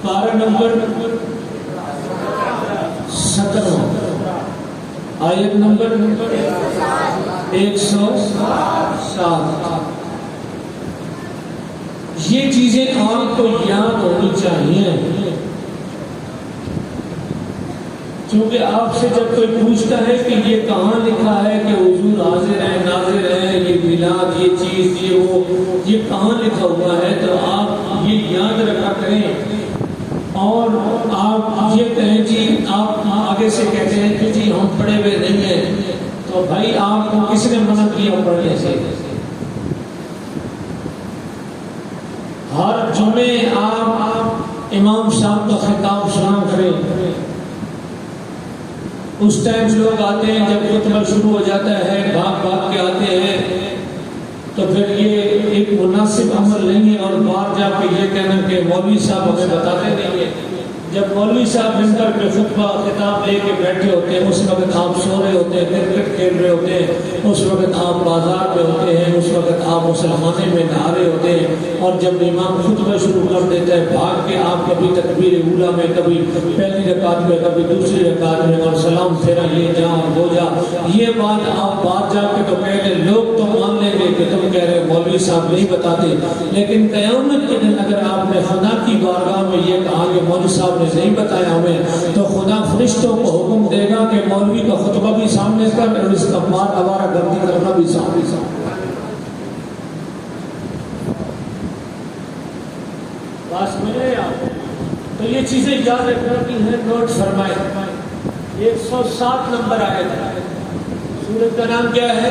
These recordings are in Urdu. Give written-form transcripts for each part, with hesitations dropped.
پارہ نمبر 17، آیت نمبر 107۔ یہ چیزیں آپ کو یاد ہونی چاہیے، کیونکہ آپ سے جب کوئی پوچھتا ہے کہ یہ کہاں لکھا ہے کہ حضور حاضر ہیں ناظر ہیں، یہ میلاد، یہ چیز، یہ کہاں لکھا ہوا ہے، تو آپ یہ یاد رکھا کریں۔ اور آپ یہ کہیں جی آپ آگے سے کہتے ہیں کہ جی ہم پڑھے ہوئے نہیں ہیں، تو بھائی آپ کو کس نے منع کیا پڑھنے سے؟ ہر جمعے آپ امام صاحب کا خطاب سنا کریں۔ اس ٹائم لوگ آتے ہیں جب خطبہ شروع ہو جاتا ہے، بھاگ بھاگ کے آتے ہیں، تو پھر یہ ایک مناسب عمل نہیں ہے۔ اور باہر جا کے یہ کہنا کہ مولوی صاحب ہمیں بتاتے نہیں ہیں۔ جب مولوی صاحب ممبر پہ خطبہ خطاب لے کے بیٹھے ہوتے ہیں، اس وقت آپ سو رہے ہوتے ہیں، کرکٹ کھیل رہے ہوتے ہیں، اس وقت آپ بازار میں ہوتے ہیں، اس وقت آپ مسلمانے میں نہا رہے ہوتے ہیں، اور جب امام خطبہ شروع کر دیتا ہے بھاگ کے آپ کبھی تکبیر اولیٰ میں، کبھی پہلی رکعت میں، کبھی دوسری رکعت میں، اور سلام پھیرا یہ جا اور وہ جا۔ یہ بات آپ بات جا کے تو پہلے لوگ تو مان لیں گے کہ تم کہہ رہے مولوی صاحب نہیں بتاتے، لیکن قیامت کے دن اگر آپ نے خدا کی بارگاہ میں یہ کہا کہ مولوی صاحب نے نہیں بتایا ہمیں، تو خدا فرشتوں کو حکم دے گا کہ مولوی کا خطبہ بھی سامنے کر اور اس کا مار آوارہ گردی کرنا بھی سامنے۔ بات سمجھ رہے ہیں آپ؟ تو یہ چیزیں یاد رکھنا کی ہیں، نوٹ فرمائے۔ 107 نمبر آیت ہے، سورت کا نام کیا ہے؟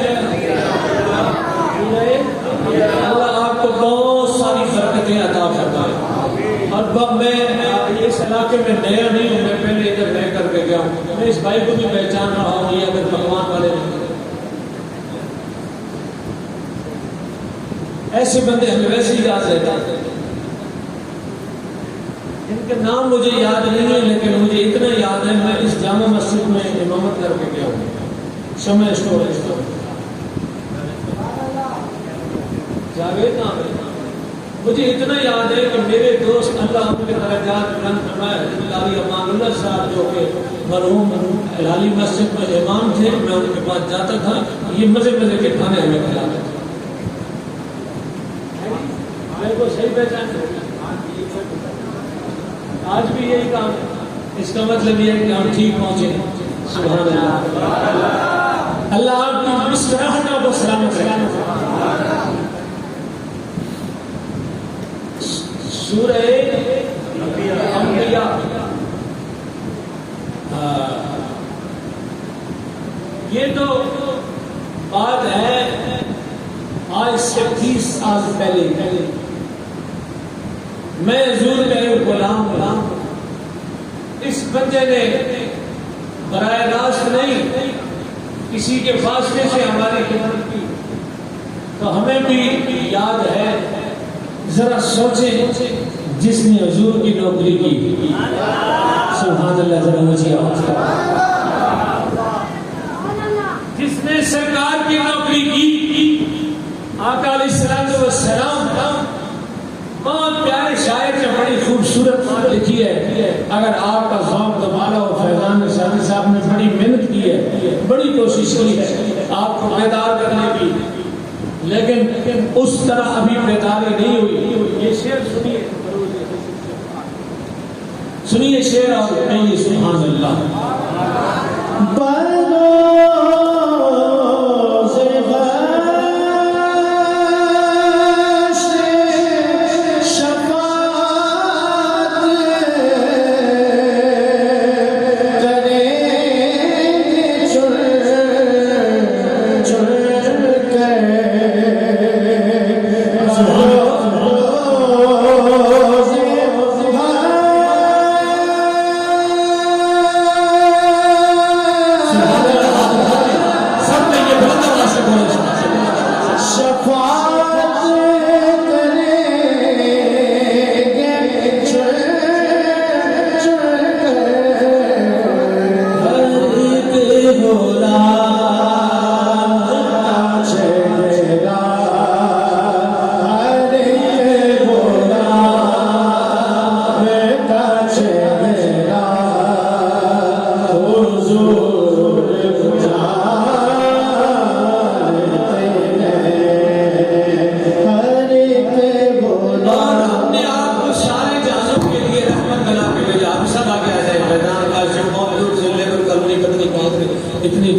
اللہ آپ کو بہت ساری برکتیں عطا فرمائے۔ اور میں اس علاقے میں نیا نہیں ہوں، میں پہلے ادھر رہ کر کے گیا ہوں، میں اس بھائی کو بھی پہچان رہا ہوں، یہ اگر پکوان والے نہیں۔ ایسے بندے ہمیں ویسے ہی یاد رہتا ہے، ان کے نام مجھے یاد نہیں ہے، لیکن مجھے اتنا یاد ہے میں اس جامع مسجد میں امامت کر کے گیا ہوں، شمع اسٹور جاوید نام ہے۔ مجھے اتنا یاد ہے کہ میرے دوست اللہ ان کے درجات بلند فرمائے حضرت علی امان اللہ صاحب جو کہ مرحوم علی مسجد میں امام تھے، میں ان کے پاس جاتا تھا، یہ مزے مزے کے کھانے ہمیں کھلاتے تھے۔ میرے کو صحیح پہچان آج بھی یہی کام ہے، اس کا مطلب یہ ہے کہ ہم ٹھیک پہنچے۔ سبحان اللہ، اللہ آپ کی مسکراہٹوں کو سلامت رکھے۔ سورہ انبیاء، یہ تو بات ہے آج سے 30 سال پہلے، میں حضور کا ایک غلام، اس بندے نے براہ راست نہیں کسی کے فاصلے سے ہماری خدمت کی، تو ہمیں بھی یاد ہے۔ ذرا سوچیں جس نے حضور کی نوکری کی، سبحان اللہ، ذرا مجھے جس نے سرکار کی نوکری کی، آقا علیہ السلام والسلام، بہت پیارے شاعر نے بڑی خوبصورت بات لکھی ہے۔ اگر آپ کا ذوق دوبارہ ہو، فیضان نصاری صاحب نے بڑی محنت کی ہے، بڑی کوشش کی ہے آپ کو بیدار کرنے کی، لیکن اس طرح ابھی بیداری نہیں ہوئی۔ یہ شعر سنیے، سنیے شعر اور کہیے سبحان اللہ۔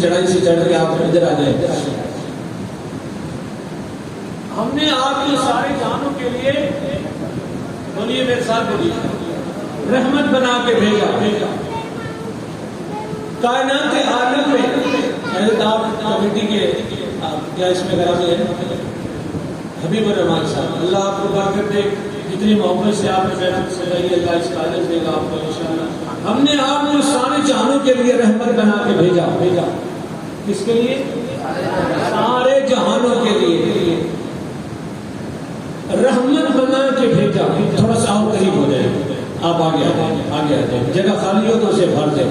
چڑھائی سے چڑھ کے آپ ادھر آ جائیں. ہم نے آپ کو سارے جہانوں کے لیے بولیے میرے ساتھ بولیے رحمت بنا کے بھیجا. کائنات عالم میں حضرت آپ کمیٹی کے کیا اس میں غرض ہے حبیب الرحمان صاحب, اللہ آپ کو برکت دے. جتنی محبت سے آپ نے محفل سجائی ہے اللہ اس کا اجر دے گا آپ کو انشاءاللہ. ہم نے آپ کو سارے جہانوں کے لیے رحمت بنا کے بھیجا. کس کے لیے؟ سارے جہانوں کے لیے رحمت بنا کے بھیجا. تھوڑا سا اور قریب ہو جائے, آپ آگے آ جائیں. جگہ خالی ہو تو اسے بھر دیں.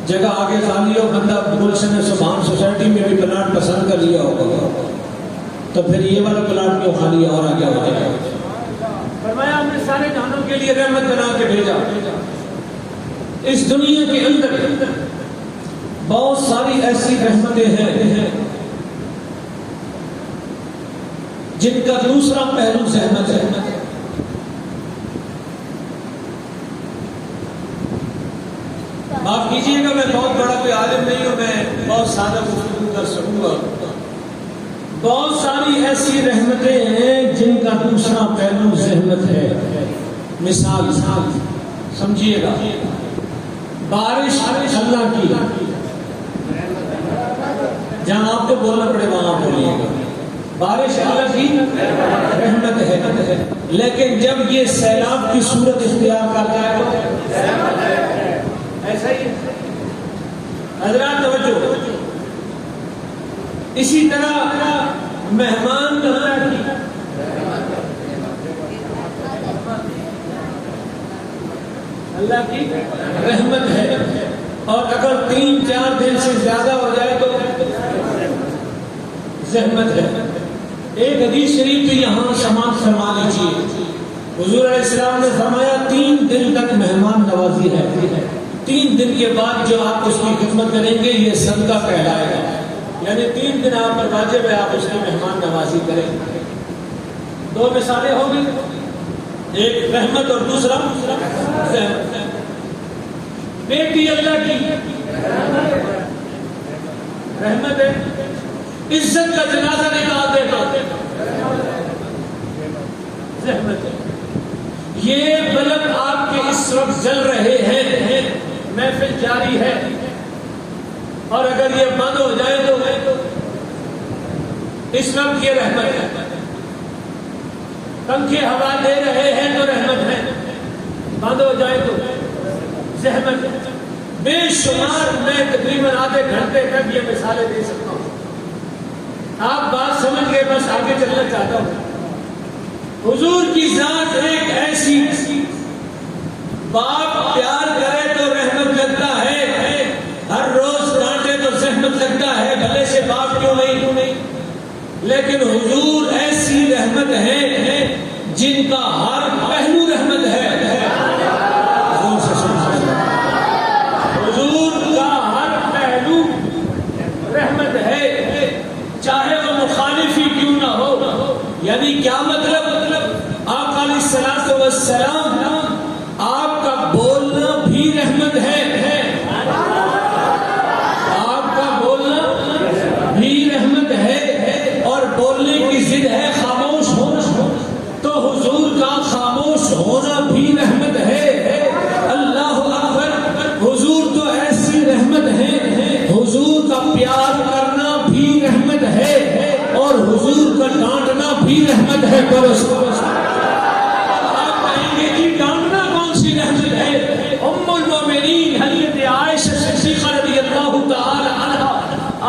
جگہ آگے خالی ہو, بندہ گلشن سبحان سوسائٹی میں بھی پلاٹ پسند کر لیا ہوگا تو پھر یہ والا پلاٹ کیوں خالی ہے اور آگے ہو جائے. فرمایا ہم نے سارے جہانوں کے لیے رحمت بنا کے بھیجا. اس دنیا کے اندر بہت ساری ایسی رحمتیں ہیں جن کا دوسرا پہلو زحمت ہے. معاف کیجیے گا, میں بہت بڑا کوئی عالم نہیں ہوں, میں بہت سادہ گفتگو کر سکوں گا. بہت ساری ایسی رحمتیں ہیں جن کا دوسرا پہلو زحمت ہے. مثال سمجھیے گا, بارش اللہ کی, جہاں آپ کو بولنا پڑے وہاں بولیے گا. بارش اللہ کی رحمت ہے, لیکن جب یہ سیلاب کی صورت اختیار کرتا ہے تو ایسا ہی حضرات توجہ. اسی طرح مہمان اللہ کی رحمت ہے, اور اگر 3-4 دن سے زیادہ ہو جائے تو زحمت ہے. ایک حدیث شریف بھی یہاں سماعت فرما لیجیے. حضور علیہ السلام نے فرمایا 3 دن تک مہمان نوازی ہے. 3 دن کے بعد جو آپ اس کی خدمت کریں گے یہ صدقہ کہلائے گا. یعنی 3 دن آپ پر واجب ہے آپ اس کی مہمان نوازی کریں. 2 مثالیں ہوگی, ایک رحمت اور دوسرا زحمت. بیٹی اللہ کی رحمت ہے, عزت کا جنازہ نکال دے گا زحمت ہے. یہ بلب آپ کے اس وقت جل رہے ہیں, محفل جاری ہے, اور اگر یہ بند ہو جائے تو اس وقت یہ رحمت ہے. پنکھے ہوا دے رہے ہیں تو رحمت ہے, بند ہو جائے تو زحمت ہے. بے شمار میں تقریباً آدھے گھنٹے تک یہ مثالیں دے سکتا ہوں. آپ بات سمجھ گئے, بس آگے چلنا چاہتا ہوں. حضور کی ذات ایک ایسی, باپ پیار کرے تو رحمت لگتا ہے, ہر روز ڈانٹے تو زحمت لگتا ہے, بھلے سے باپ کیوں نہیں. لیکن حضور ایسی رحمت ہے جن کا ہر پہلو رحمت ہے. حضور کا ہر پہلو رحمت ہے, چاہے وہ مخالف ہی کیوں نہ ہو. یعنی کیا مطلب؟ آقا علیہ الصلوۃ والسلام آپ کا بولنا بھی رحمت ہے, آپ کا بولنا بھی رحمت ہے, اور بولنے کی ضد ہے خاموش ہونا, تو حضور کا خاموش ہونا بھی رحمت ہے. اللہ اکبر, حضور تو ایسی رحمت ہے, حضور کا پیار کرنا بھی رحمت ہے, اور حضور کا ڈانٹنا بھی رحمت ہے. آپ کہیں گے کہ ڈانٹنا کون سی رحمت ہے؟ ام المومنین حضرت عائشہ صدیقہ رضی اللہ تعالی عنہا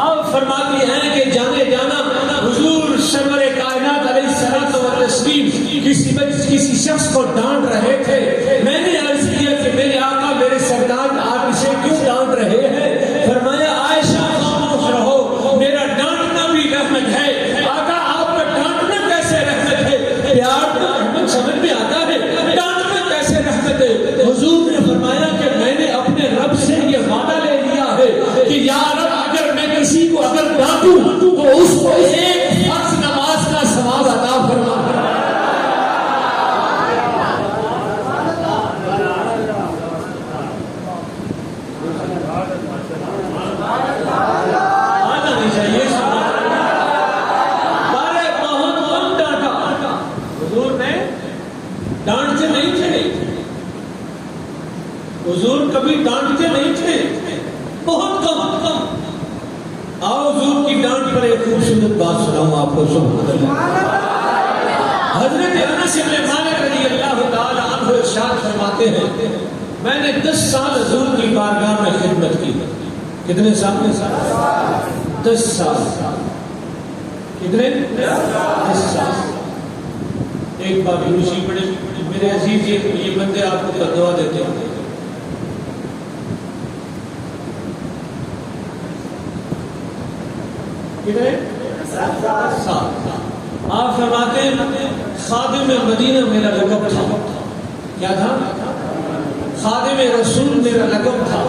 آپ فرماتی ہیں کہ جانے جانا حضور سرور کائنات علیہ الصلوۃ والتسلیم کسی شخص کو ڈانٹ رہے تھے. میں نے عرض کیا کہ میرے آقا میرے سردار آپ اسے کیوں ڈانٹ رہے ہیں؟ فرمایا عائشہ خاموش رہو, میرا ڈانٹنا بھی رحمت ہے. آقا آپ کا ڈانٹنا کیسے رحمت ہے؟ پیار تو رحمت سمجھ میں آتا ہے, ڈانٹنا کیسے رحمت ہے؟ حضور نے فرمایا کہ میں نے اپنے رب سے یہ وعدہ لے لیا ہے کہ یا رب اگر میں کسی کو اگر ڈانٹوں تو اس کو ایک فرض نماز کا ثواب عطا فرما. حضور کبھی ڈانٹتے نہیں تھے، بہت کم. آؤ حضور کی ڈانٹ پر ایک خوبصورت بات سناؤں آپ کو. سبحان اللہ. حضرت انس بن مالک رضی اللہ تعالی عنہ ارشاد فرماتے ہیں میں نے 10 سال حضور کی بارگاہ میں خدمت کی. کتنے سال میں؟ 10 سال. کتنے؟ 10 سال. ایک بار یوشی پڑے میرے عزیز، یہ بندے آپ کو دعا دیتے ہیں. کتنے؟ 7 سال. آپ فرماتے ہیں خادم مدینہ میرا لقب تھا. کیا تھا؟ خادم رسول میرا لقب تھا.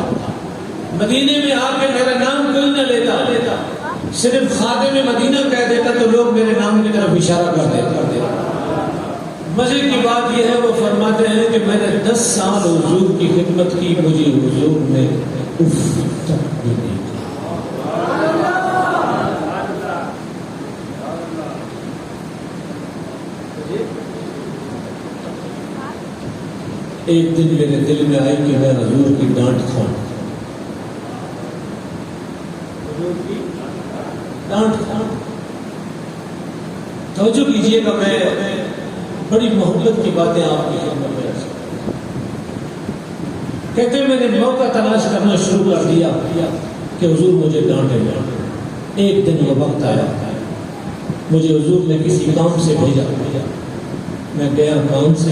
مدینے میں آ کے میرا نام کوئی نہ لیتا، صرف خادم مدینہ کہہ دیتا تو لوگ میرے نام کی طرف اشارہ کرتے. مزے کی بات یہ ہے وہ فرماتے ہیں کہ میں نے 10 سال حضور کی خدمت کی، مجھے حضور نے اف تک بھی نہیں کہا. ایک دن میرے دل میں آئی کہ میں حضور کی ڈانٹ کھاؤں. توجہ کیجیے گا، میں بڑی محبت کی باتیں آپ کی خدمت میں رکھتا ہوں. کہتے ہیں میں نے موقع تلاش کرنا شروع کر دیا کہ حضور مجھے ڈانٹے. ایک دن یہ وقت آیا مجھے حضور نے کسی کام سے بھیجا. میں گیا کام سے،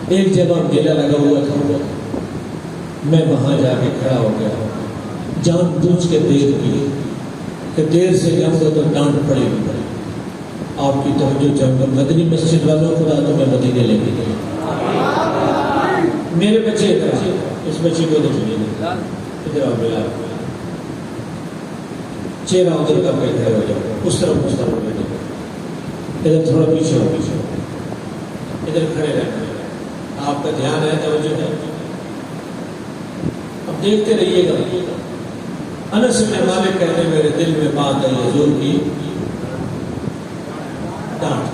ایک جگہ میلہ لگا ہوا تھا، میں وہاں جا کے کھڑا ہو گیا. جان بوجھ کے دیر کی کہ دیر سے جاؤں گا تو ڈانٹ پڑے گی. آپ کی توجہ چاہوں گا مدنی مسجد والوں خدا تو میں مدینے لے کے گیا. میرے بچے اس بچے کو دیکھیے ادھر آ گیا، چہرہ ادھر کا بیٹھے ہو جاؤ، اس طرف بیٹھے، ادھر تھوڑا پیچھے ہو، ادھر کھڑے رہنا. آپ کا دھیان ہے، توجہ ہے. اب دیکھتے رہیے گا. انس بن مالک کہتے ہیں میرے دل میں بات آئی حضور کی ڈانٹ.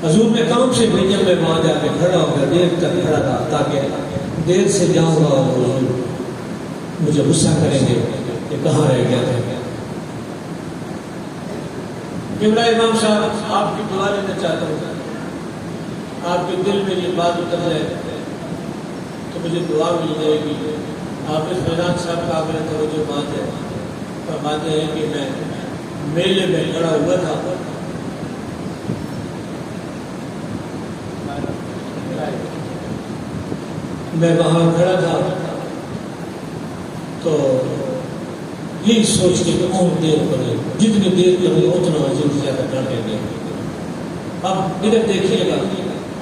حضور نے کام سے بھیجا، میں وہاں جا کے کھڑا ہو گیا، دیر تک کھڑا رہا تاکہ دیر سے جاؤں گا اور حضور مجھے غصہ کریں گے کہ کہاں رہ گیا تھا. قبلہ امام صاحب آپ کی دعا لینا چاہتا ہوں، آپ کے دل میں یہ بات اتر جائے تو مجھے دعا مل جائے گی. حافظ فیضان صاحب کا میرا توجہ بات ہے، فرماتے ہیں کہ میں میلے میں کھڑا ہوا تھا، میں وہاں کھڑا تھا تو یہی سوچ کے کہ کون دیر کرے، جتنی دیر کرے اتنا عجیب زیادہ ڈانٹیں گے. اب ادھر دیکھیے گا،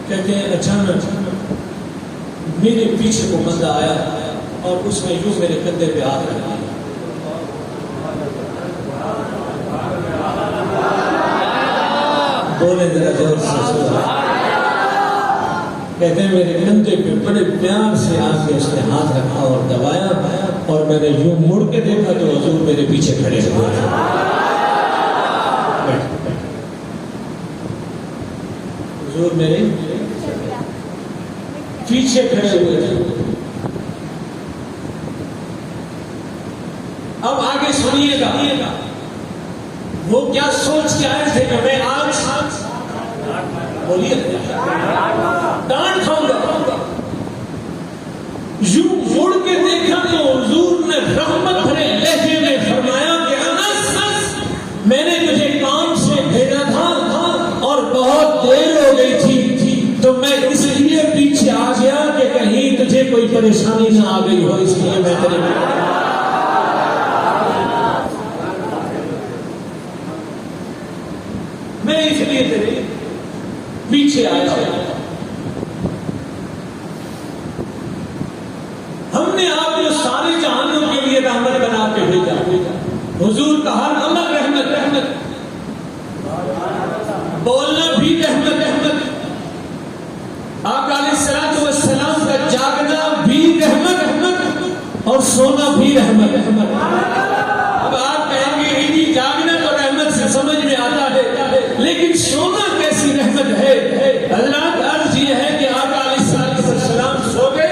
کہتے ہیں اچانک میرے پیچھے کو بندہ آیا اور اس نے یوں میرے کندھے پہ ہاتھ رکھ دیا. بولے ذرا زور سے. کہتے ہیں میرے کندھے پہ بڑے پیار سے آ کے اس نے ہاتھ رکھا اور دبایا، اور میں نے یوں مڑ کے دیکھا تو حضور میرے پیچھے کھڑے ہوئے. حضور میرے پیچھے کھڑے ہوئے تھے. اب آگے سنیے گا وہ کیا سوچ کے آئے تھے کہ میں آج بولیے ڈانٹ کھاؤں گا. یوں مڑ کے دیکھا تو حضور نے رحمت بھرے لہجے میں فرمایا کہ انس میں نے تجھے کام سے بھیجا تھا اور بہت دیر ہو گئی تھی تو میں اس لیے پیچھے آ گیا کہ کہیں تجھے کوئی پریشانی نہ آ گئی ہو، اس لیے میں تیرے پیچھے آیا. ہم نے آپ کو سارے جہانوں کے لیے رحمت بنا کے بھیجا. حضور کا ہر عمل رحمت، بولنا بھی رحمت، آقا علیہ الصلوۃ والسلام کا جاگنا بھی رحمت اور سونا بھی رحمت. اب آپ کہیں گے جی جاگنا تو رحمت سے سمجھ میں آتا ہے، لیکن سونا کیسی رحمت ہے؟ حضرات عرض یہ ہے کہ آقا علیہ السلام سو گئے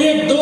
1-2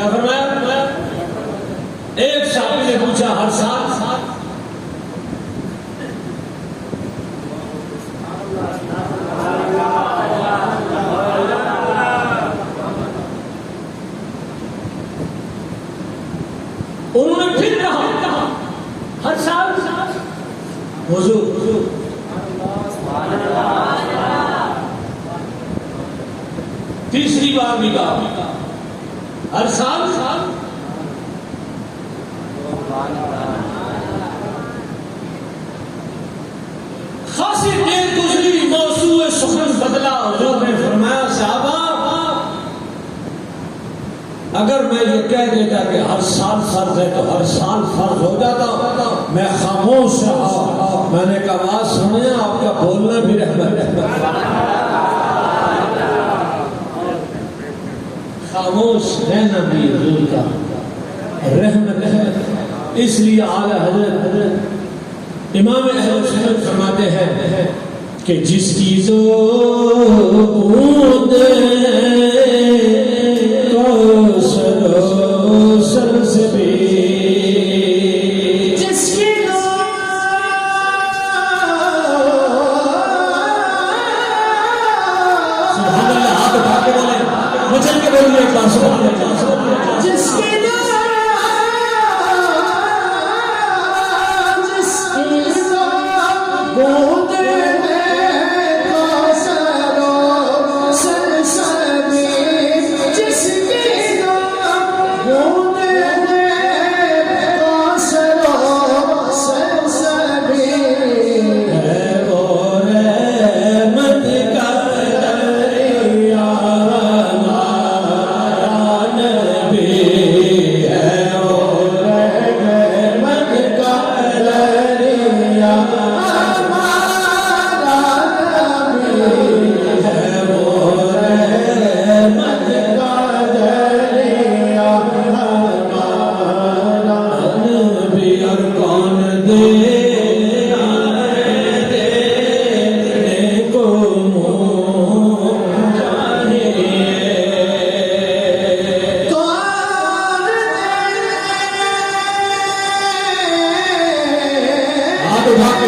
کیا فرمایا؟ ایک صحابی نے پوچھا ہر سال انہوں نے پھر کہا ہر سال حضور تیسری بار بھی کہا ہر سال خاصی دیر گزری موضوع سخن بدلا حضور نے فرمایا صحابہ اگر میں یہ کہہ دیتا کہ ہر سال فرض ہے تو ہر سال فرض ہو جاتا میں خاموش رہا میں نے کہا بات سنیں آپ کا بولنا بھی رحمت خاموش رہنا بھی حضور کا رحمت ہے اس لیے اعلیٰ حضرت امام اہل سنت فرماتے ہیں کہ جس کی زود سر سے بھی جس کی سبحان اللہ ہاتھ اٹھا کے بولے مچل کے بولے ایک بار سبحان اللہ جس کی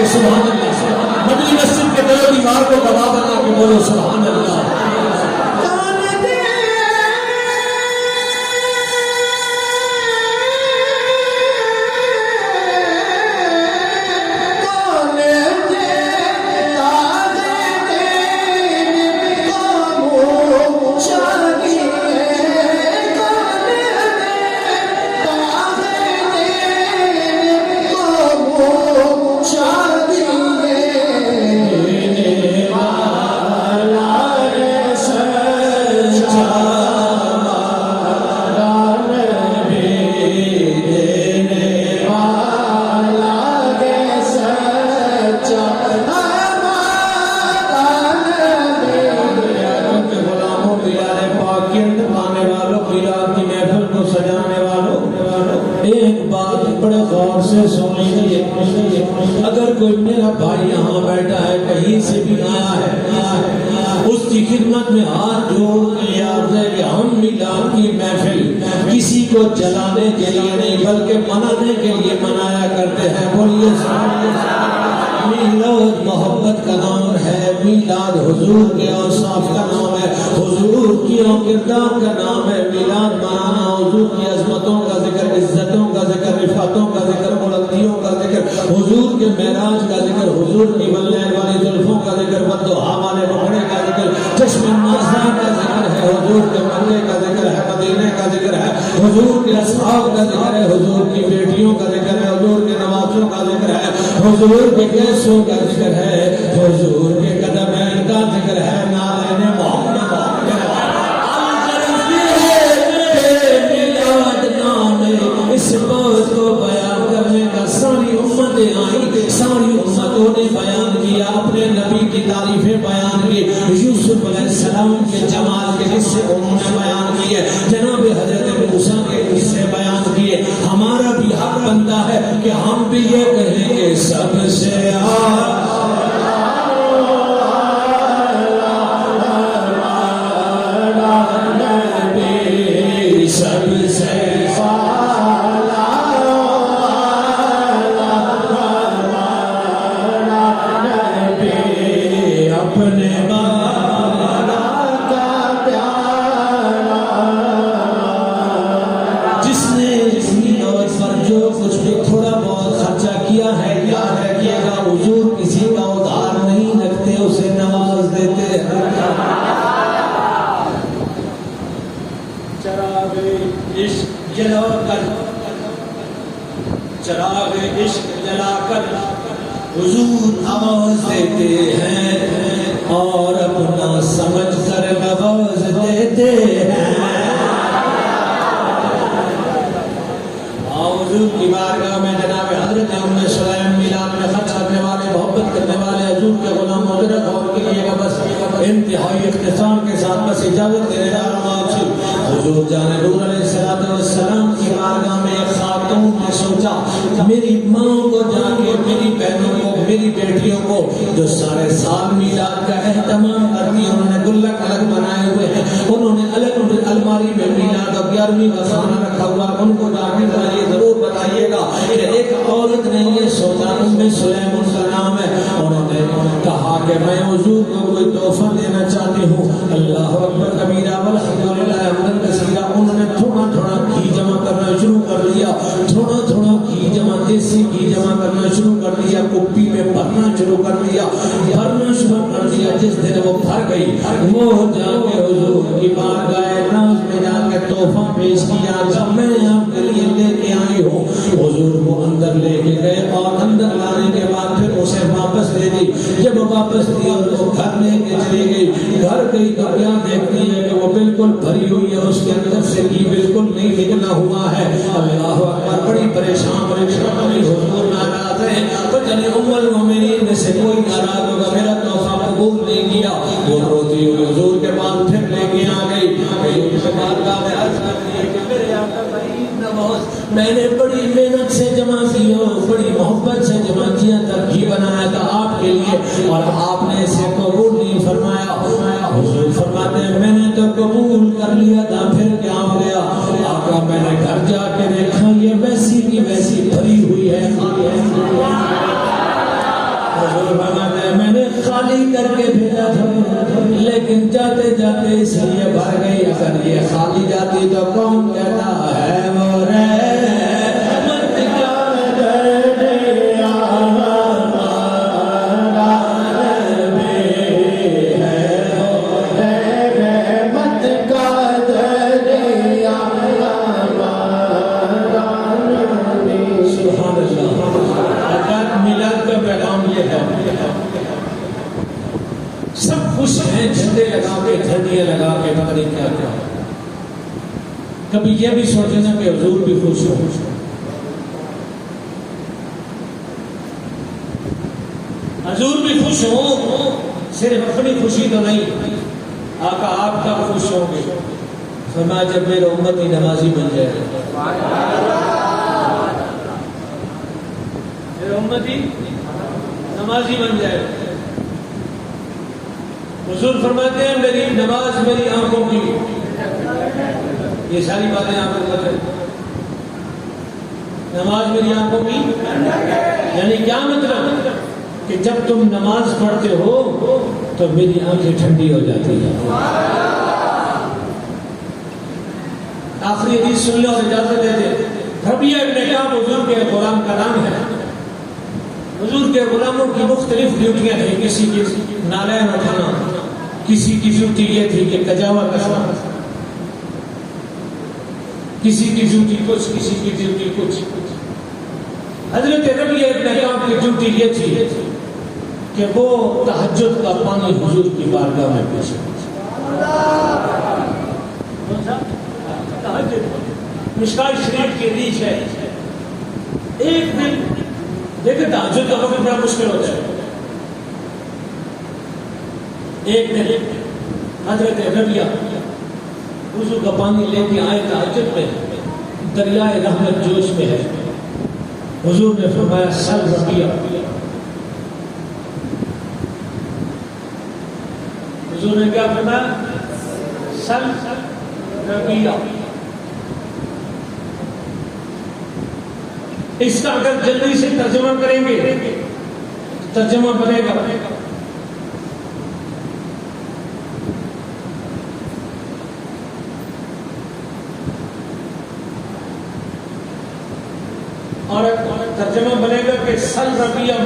سبحان اللہ مدنی مسجد کے دو دیوار کو گواہ بنا کے بولو سبحان اللہ اگر کوئی میرا بھائی یہاں بیٹھا ہے کہیں سے بھی آیا ہے اس کی خدمت میں ہاتھ جوڑ کے عرض ہے کہ ہم میلاد کی محفل کسی کو جلانے کے لیے نہیں بلکہ منانے کے لیے منایا کرتے ہیں بولیے میلاد محبت کا نام ہے میلاد حضور کے اوصاف کا نام ہے حضور کی کردار کا نام ہے میلاد منانا حضور کی عظمتوں کا ذکر عزتوں کا ذکر رفعتوں کا ذکر بلندیوں کا ذکر حضور کے معراج کا ذکر حضور کی بلنے والی زلفوں کا ذکر بددعا والے بکرے کا ذکر چشم نازی کا ذکر ہے حضور کے مکے کا ذکر ہے مدینے کا ذکر ہے حضور کے اصحاب کا ذکر ہے حضور کی بیٹیوں کا ذکر ہے حضور کے نوازوں کا ذکر ہے حضور کے کیسوں کا ذکر ہے حضور کے قدمین کا ذکر ہے نالین محمد اس بات کو بیان کرنے کا ساری امتیں آئیں ساری امتوں نے بیان کیا اپنے نبی کی تعریفیں بیان کی یوسف علیہ السلام کے جمال کے قصے انہوں نے بیان کیے جناب حضرت موسیٰ کے قصے بیان کیے ہمارا بھی حق بنتا ہے کہ ہم بھی یہ کہیں کہ سب سے سب سے عشق جلا کر چراغ عشق جلا کر حضور آواز دیتے ہیں اور اپنا سمجھ کر نواز دیتے ہیں. حضور کی بارگاہ میں جناب حضرت ام سلیم میلاد میں خرچ کرنے والے محبت کرنے والے حضور کے غلام حضرت اور کے لیے بس انتہائی اختصار کے ساتھ بس اجازت دینے جا رہا ہوں. حضور جان نور علیہ السلام کی بارگاہ میں ایک خاتون نے سوچا میری ماں کو جا کے میری بہنوں کو میری بیٹیوں کو جو سارے سال میلاد کا اہتمام کرتی ہیں انہوں نے گلک الگ بنائے ہوئے ہیں انہوں نے الگ الماری میں میلاد اور 11ویں کا کھانا رکھا ہوا ان کو جا کے بتائیے ضرور بتائیے گا کہ ایک عورت نے یہ سوچا ام سلیم ان کا نام ہے انہوں نے کہا کہ میں حضور کو کوئی تحفہ دینا چاہتی ہوں. اللہ اکبر کبیرہ والحمدللہ حمدن کثیرہ. انہوں نے تھوڑا تھوڑا گھی جمع کرنا شروع کر دیا تھوڑا تھوڑا گھی جمع دیسی گھی جمع کرنا شروع کر دیا کپی میں بھرنا شروع کر دیا جس دن وہ بھر گئی وہ جا کے حضور کی بارگاہ ناز میں جا کے تحفہ پیش کیا جب میں آپ کے لیے لے کے آئی ہوں. حضور کو اندر لے کے گئے اور اندر لانے کے بعد پھر اسے واپس دے دی. جب واپس دی اور وہ گھر لے کے چلی گئی گھر گئی تو کیا دیکھتی ہے کہ وہ بالکل بھری ہوئی ہے اس کے اندر سے گھی بالکل نہیں نکلا ہوا ہے. اللہ اکبر بڑی پریشان حضور ناراض ہیں پتہ نہیں ام المؤمنین میں سے کوئی ناراض ہوگا میرا تحفہ قبول نہیں کیا. وہ روتی ہوئی حضور کے پاس پھر لے کے آ گئی. میں عرض کرتی ہے کہ میرے آقا غریب نواز میں نے بڑی محنت سے جمع کی ہو بڑی محبت سے جمع کیا تھا گھی بنایا تھا آپ کے لیے اور آپ نے اسے قبول نہیں فرمایا. حضور فرماتے ہیں میں نے تو قبول کر لیا تھا پھر کیا ہو گیا. آقا میں نے گھر جا کے دیکھا یہ ویسی کی ویسی بھری ہوئی ہے. میں نے خالی کر کے بھیجا تھا لیکن جاتے جاتے اس لیے بھر گئی. اگر یہ خالی جاتی تو کون کہتا ہے وہ رحمت کا دریا رحمت کا دریا. سبحان اللہ. میلاد کا پیغام یہ ہے سب خوش ہیں جھنڈے لگا کے جھنڈیاں لگا کے پتہ نہیں کیا کیا. کبھی یہ بھی سوچے نا کہ حضور بھی خوش ہو. حضور بھی خوش ہو صرف اپنی خوشی تو نہیں آقا آپ کا خوش ہوں گے. فرمایا جب میرا امتی نمازی بن جائے میرا امتی نمازی بن جائے. حضور فرماتے ہیں میری نماز میری آنکھوں کی. یہ ساری باتیں آپ کو پتہ ہے. نماز میری آنکھوں کی یعنی کیا مطلب کہ جب تم نماز پڑھتے ہو تو میری آنکھیں ٹھنڈی ہو جاتی ہیں. آخری حدیث سن لو اور اجازت دے دے. ربیہ ابن کعب حضور کے غلام کا نام ہے. حضور کے غلاموں کی مختلف ڈیوٹیاں تھیں. کسی کی نالین اٹھانا کسی کی ڈیوٹی یہ تھی کہ کجاوا کسنا کسی کی ڈیوٹی کچھ کسی کی ڈیوٹی کچھ. حضرت ربیہ ابن کعب کی ڈیوٹی یہ تھی کہ وہ تہجد کا پانی حضور کی بارگاہ میں پیش مشکات شریف کے نیچ ہے. ایک دن دیکھیں تہجد کا وقت بڑا مشکل ہوتا ہے. ایک دن حضرت ربیہ حضور کا پانی لے کے آئے تہجد میں. دریائے رحمت جوش میں ہے. حضور نے فرمایا سل ربیہ. حضور نے کیا فرمایا سل ربیہ. اس کا اگر جلدی سے ترجمہ کریں گے ترجمہ بنے گا اور ترجمہ بنے گا کہ سل ربیہ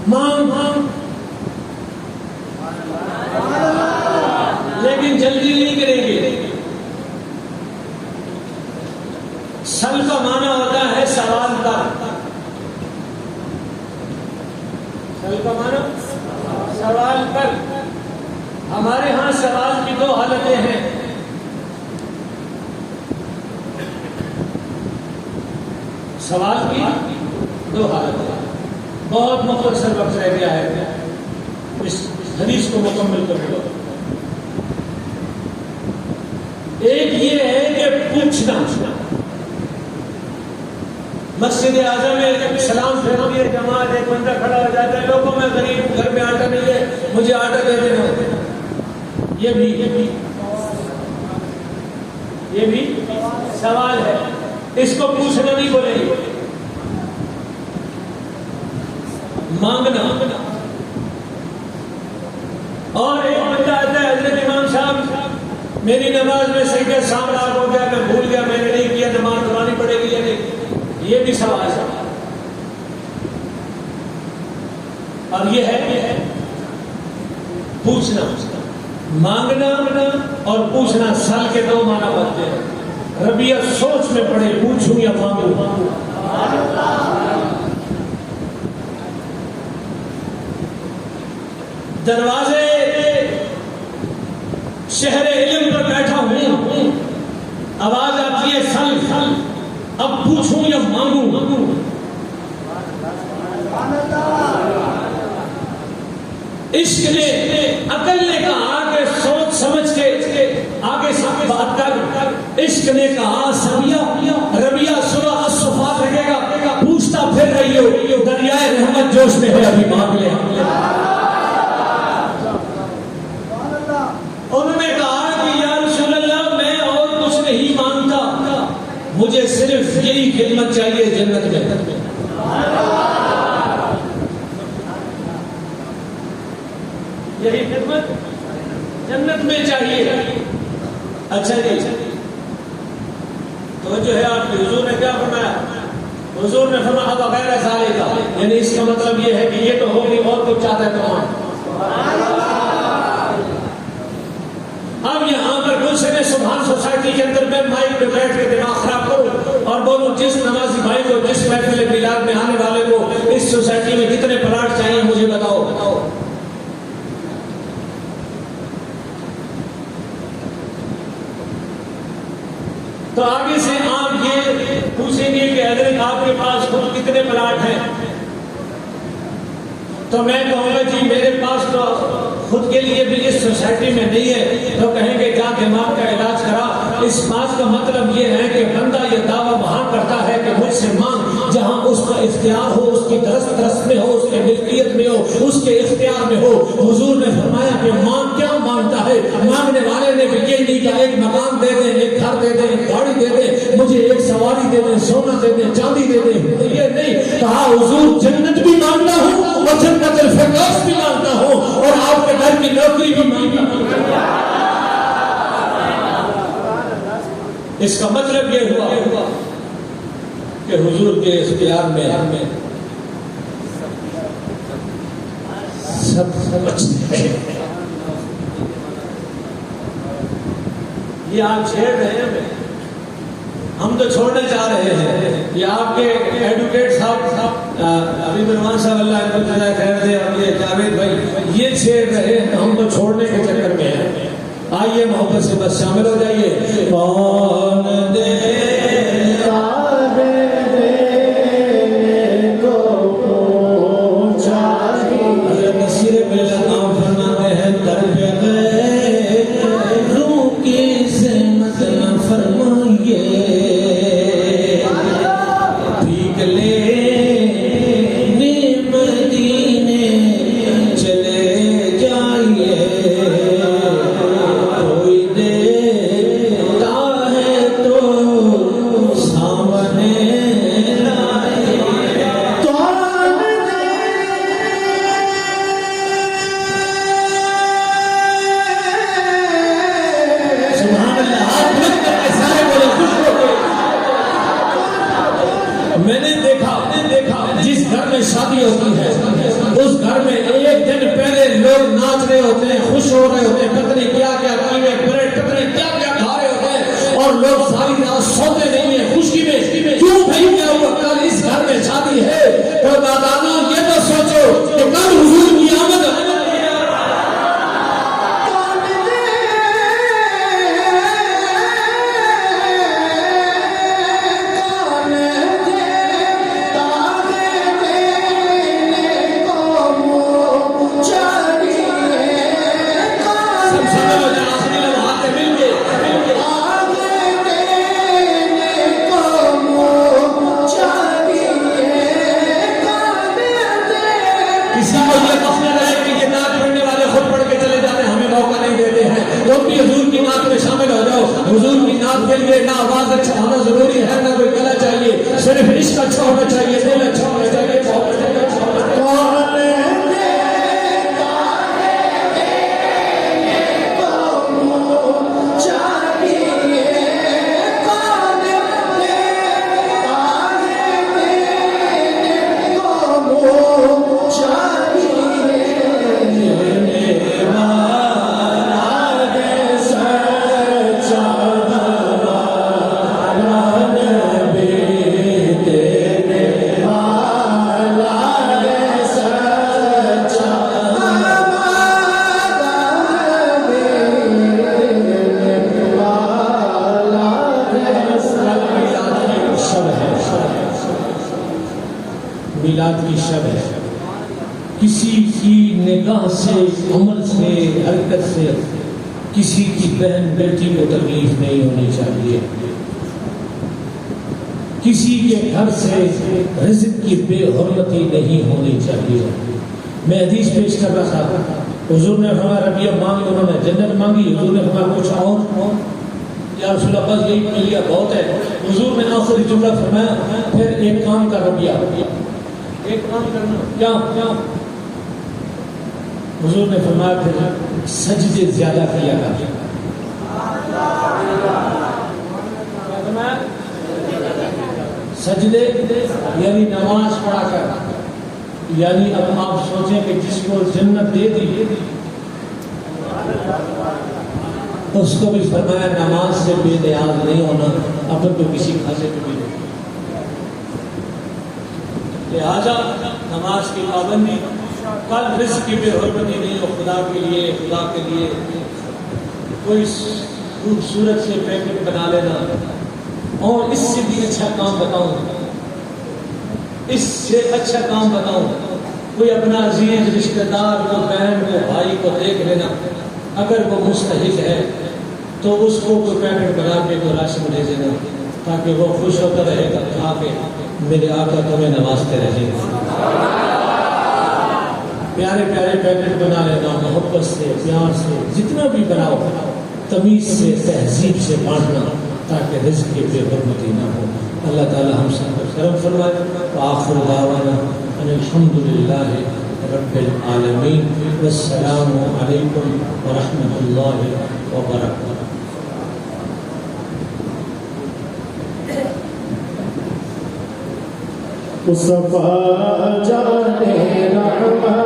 مانگ جلدی نہیں کریں گے. سل کا معنی ہوتا ہے سوال کر. سل کا معنی سوال کر. ہمارے ہاں سوال کی 2 حالتیں ہیں. سوال کی 2 حالتیں. بہت مختصر وقت رہ گیا ہے اس حدیث کو مکمل کرنے کا. ایک یہ ہے کہ پوچھنا. مسجد اعظم میں سلام پھیر دیے جماعت ایک بندہ کھڑا ہو جاتا ہے لوگوں میں غریب ہوں گھر میں آٹا نہیں ہے مجھے آٹا دے دینا. یہ بھی سوال ہے. اس کو پوچھنا نہیں بولیں گے. مانگنا. اور ایک بندہ آتا ہے حضرت امام صاحب میری نماز میں سجدہ سامنا ہو گیا میں بھول گیا میں نے نہیں کیا نماز دہرانی پڑے گی یا نہیں. یہ بھی سوال ہے. اور یہ ہے پوچھنا. مانگنا اور پوچھنا سال کے 2 معنی بنتے ہیں. ربیہ سوچ میں پڑے پوچھوں یا مانگوں. دروازے شہر علم پر بیٹھا ہوں آواز آتی ہے سل. اب پوچھوں یا مانگوں. عشق نے عقل نے کہا کہ سوچ سمجھ کے آگے سامنے بات کر. عشق نے کہا ربیہ سورہ الصفات رکھے گا پوچھتا پھر رہی ہو دریائے رحمت جوش میں ہے ابھی مانگ لے. انہوں نے کہا کہ یا رسول اللہ میں اور کچھ نہیں مانگتا مجھے صرف یہی خدمت چاہیے جنت میں. یہی خدمت جنت میں چاہیے. اچھا جی تو جو ہے آپ کے حضور نے کیا فرمایا. حضور نے فرمایا بغیر سالے کا یعنی اس کا مطلب یہ ہے کہ یہ تو ہوگی اور کچھ چاہتا ہے تو اب یہاں پر کچھ نے سبحان سوسائٹی کے اندر میں مائک پہ بیٹھ کے دماغ خراب کروں اور بولوں جس نمازی بھائی کو جس محفل میلاد میں آنے والے کو اس سوسائٹی میں کتنے پلاٹ چاہیے مجھے بتاؤ. تو آگے سے آپ یہ پوچھیں گے کہ حضرت آپ کے پاس خود کتنے پلاٹ ہیں. تو میں کہوں گا جی میرے پاس تو خود کے لیے بھی اس سوسائٹی میں نہیں ہے. تو کہیں گے جا دماغ کا علاج کرا. اس بات کا مطلب یہ ہے کہ بندہ یہ دعویٰ وہاں کرتا ہے کہ مجھ سے مانگ جہاں اس کا اختیار ہو اس کی درست میں ہو اس کے ملکیت میں ہو اس کے اختیار میں ہو. حضور نے فرمایا کہ مانگ کیا مانگتا ہے. مانگنے والے نے بھی یہ نہیں کہا ایک مکان دے دیں ایک گھر دے دیں ایک گاڑی دے دیں مجھے ایک سواری دے دیں سونا دے دیں چاندی دے دیں. یہ نہیں کہا حضور جنت بھی مانگتا ہوں اور جنت الفردوس بھی مانگتا ہوں اور آپ کے گھر کی نوکری بھی مانگتا ہوں. اس کا مطلب یہ ہوا کہ حضور کے اختیار میں سب سمجھتے ہیں. یہ آپ چھیڑ رہے ہیں ہم تو چھوڑنے جا رہے ہیں. یہ آپ کے ایڈوکیٹ صاحب ابھی بنوان صاحب اللہ خیر دے اور یہ جاوید بھائی یہ چھیڑ رہے ہیں ہم تو چھوڑنے کے چکر میں ہیں. آئیے محبت سے بس شامل ہو جائیے. کون دے شادی ہوتی ہے اس گھر میں ایک دن پہلے لوگ ناچ رہے ہوتے ہیں خوش ہو رہے ہوتے ہیں پتہ نہیں کیا کیا لوگ ساری رات سوتے نہیں ہیں خوشی میں، کیوں بھائی کیا ہوا؟ کل اس گھر میں شادی ہے، تو دادانو یہ تو سوچو کہ کل حضور کی آمد ہے۔ حضور کی نعت کے لیے نہ آواز اچھا ہونا ضروری ہے، نہ کوئی گلا چاہیے، صرف عشق اچھا ہونا چاہیے، دل اچھا ہونا چاہیے۔ میلاد کی شب ہے، کسی کی نگاہ سے، عمل سے، حرکت سے کسی کی بہن بیٹی کو تکلیف نہیں ہونی چاہیے، کسی کے گھر سے رزق کی بے حرمتی نہیں ہونی چاہیے۔ میں حدیث پیش کر رہا تھا، حضور نے فرمایا ربیہ مانگی، انہوں نے جنت مانگی، حضور نے فرمایا کچھ اور؟ یا رسول اللہ بس یہی مل گیا بہت ہے۔ حضور نے آخری جملہ فرمایا پھر ایک کام کر ربیہ، ایک کام کرنا، کیا؟ حضور نے فرمایا پھر سجدے زیادہ کیا کر، سجدے یعنی نماز پڑھا کر، یعنی اب آپ سوچیں کہ جس کو جنت دے دی اس کو بھی فرمایا نماز سے بے نیاز نہیں ہونا، اپن تو کسی کھانے پہ بھی نہیں، لہذا نماز کی پابندی، کل رزق کی بے حرمتی نہیں ہو، خدا کے لیے کوئی خوبصورت سے پیکٹ بنا لینا۔ اور اس سے بھی اچھا کام بتاؤں، اس سے اچھا کام بتاؤں، کوئی اپنا عزیز رشتہ دار کو، بہن کو، بھائی کو دیکھ لینا، اگر وہ مستحق ہے تو اس کو کوئی پیکٹ بنا کے تو راشن دے دینا، تاکہ وہ خوش ہوتا رہے گا کھا کے میرے آقا تمہیں نوازتے رہے گا۔ پیارے پیارے پیکٹ بنا لینا، محبت سے، پیار سے، جتنا بھی بناؤ تمیز سے، تہذیب سے بانٹنا، تاکہ رزق کی بے حرمتی نہ ہو۔ اللہ تعالی ہم سب کو کرم فرمائے۔ وآخر دعوانا ان الحمد للہ رب العالمین، والسلام علیکم ورحمۃ اللہ وبرکاتہ۔ مصطفیٰ جانے رحمت